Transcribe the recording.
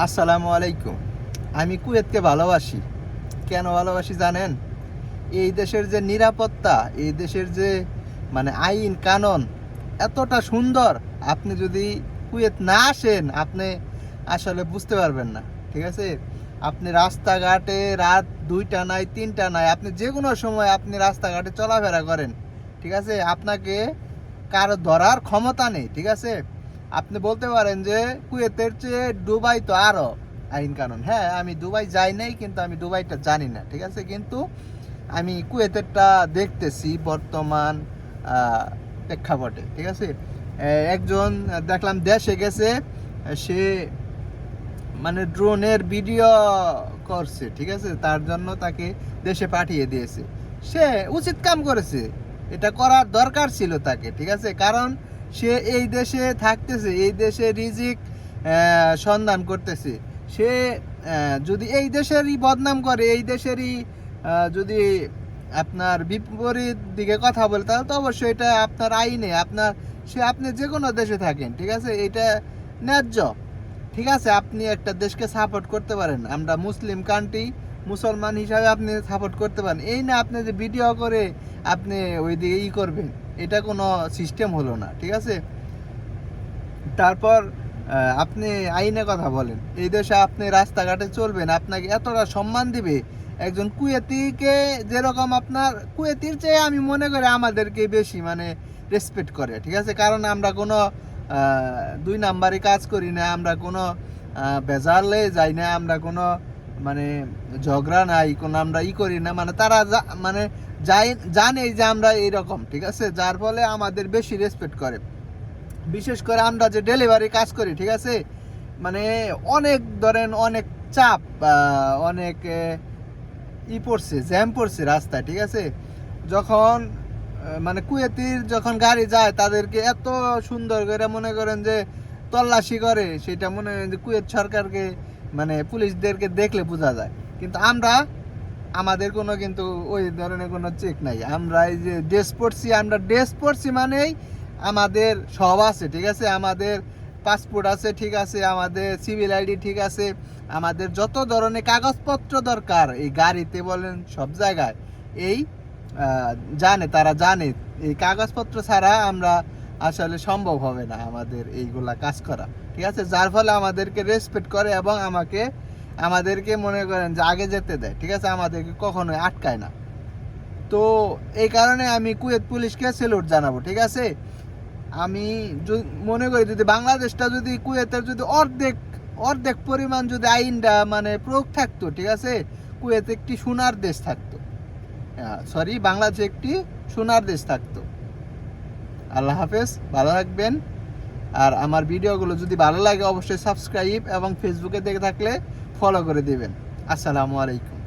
আসসালামু আলাইকুম। আমি কুয়েতকে ভালোবাসি। কেন ভালোবাসি জানেন? এই দেশের যে নিরাপত্তা, এই দেশের যে আইন কানুন এতটা সুন্দর, আপনি যদি কুয়েত না আসেন আপনি আসলে বুঝতে পারবেন না। ঠিক আছে? আপনি রাস্তাঘাটে রাত 2টা নাই 3টা নাই, আপনি যে কোনো সময় আপনি রাস্তাঘাটে চলাফেরা করেন। ঠিক আছে? আপনাকে কারো ধরার ক্ষমতা নেই। ঠিক আছে? আপনি বলতে পারেন যে কুয়েতের চেয়ে দুবাই তো আরো আইন কানুন। হ্যাঁ, আমি দুবাই যাই নাই, কিন্তু আমি দুবাইটা জানি না। ঠিক আছে? কিন্তু আমি কুয়েতেরটা দেখতেছি বর্তমান প্রেক্ষাপটে। ঠিক আছে? একজন দেখলাম দেশে গেছে, সে ড্রোনের ভিডিও করছে। ঠিক আছে? তার জন্য তাকে দেশে পাঠিয়ে দিয়েছে। সে উচিত কাম করেছে, এটা করার দরকার ছিল তাকে। ঠিক আছে? কারণ সে এই দেশে থাকতেছে, এই দেশে রিজিক সন্ধান করতেছে। সে যদি এই দেশেরই বদনাম করে, এই দেশেরই যদি আপনার বিপরীত দিকে কথা বলে, তাহলে তো অবশ্যই এটা আপনার আইনে আপনি যে কোনো দেশে থাকেন। ঠিক আছে? এটা ন্যায্য। ঠিক আছে? আপনি একটা দেশকে সাপোর্ট করতে পারেন, আমরা মুসলিম কান্ট্রি, মুসলমান হিসাবে আপনি সাপোর্ট করতে পারেন। এই না আপনি যে ভিডিও করে আপনি ওই দিকে করবেন, এটা কোনো সিস্টেম হলো না। ঠিক আছে? তারপর আপনি আইনে কথা বলেন, এই দেশে আপনি রাস্তাঘাটে চলবেন, আপনাকে এতটা সম্মান দিবে একজন কুয়েতিকে। যেরকম আপনার কুয়েতির চেয়ে আমি মনে করি আমাদেরকে বেশি রেসপেক্ট করে। ঠিক আছে? কারণ আমরা কোনো দুই নাম্বারে কাজ করি না, আমরা কোনো বেজালে যাই না, আমরা কোনো ঝগড়া নাই, কোনো আমরা করি না। তারা জানে যে আমরা এইরকম। ঠিক আছে? যার ফলে আমাদের বেশি রেসপেক্ট করে। বিশেষ করে আমরা যে ডেলিভারি কাজ করি। ঠিক আছে? অনেক ধরেন অনেক চাপ, অনেক পড়ছে, জ্যাম পড়ছে রাস্তায়। ঠিক আছে? যখন কুয়েতির যখন গাড়ি যায়, তাদেরকে এত সুন্দর করে মনে করেন যে তল্লাশি করে, সেটা মনে করেন যে কুয়েত সরকারকে পুলিশদেরকে দেখলে বোঝা যায়। কিন্তু আমাদের কোনো কিন্তু ওই ধরনের কোনো চেক নাই। আমরা এই যে ড্রেস পরছি মানেই আমাদের সব আছে। ঠিক আছে? আমাদের পাসপোর্ট আছে, ঠিক আছে, আমাদের সিভিল আইডি ঠিক আছে, আমাদের যত ধরনের কাগজপত্র দরকার এই গাড়িতে বলেন সব জায়গায় এই তারা জানে এই কাগজপত্র ছাড়া আমরা আসলে সম্ভব হবে না আমাদের এইগুলা কাজ করা। ঠিক আছে? যার ফলে আমাদেরকে রেসপেক্ট করে এবং আমাদেরকে মনে করেন যে আগে যেতে দেয়। ঠিক আছে? আমাদেরকে কখনোই আটকায় না। তো এই কারণে আমি কুয়েত পুলিশকে স্যালুট জানাবো। ঠিক আছে? আমি মনে করি যদি বাংলাদেশটা যদি কুয়েতের যদি অর্ধেক পরিমাণ যদি আইনটা প্রয়োগ থাকতো, ঠিক আছে, কুয়েত একটি সোনার দেশ থাকতো। বাংলাদেশ একটি সোনার দেশ থাকতো। আল্লাহ হাফেজ, ভালো থাকবেন। আর আমার ভিডিওগুলো যদি ভালো লাগে অবশ্যই সাবস্ক্রাইব এবং ফেসবুকে দেখে থাকলে ফলো করে দিবেন। আসসালামু আলাইকুম।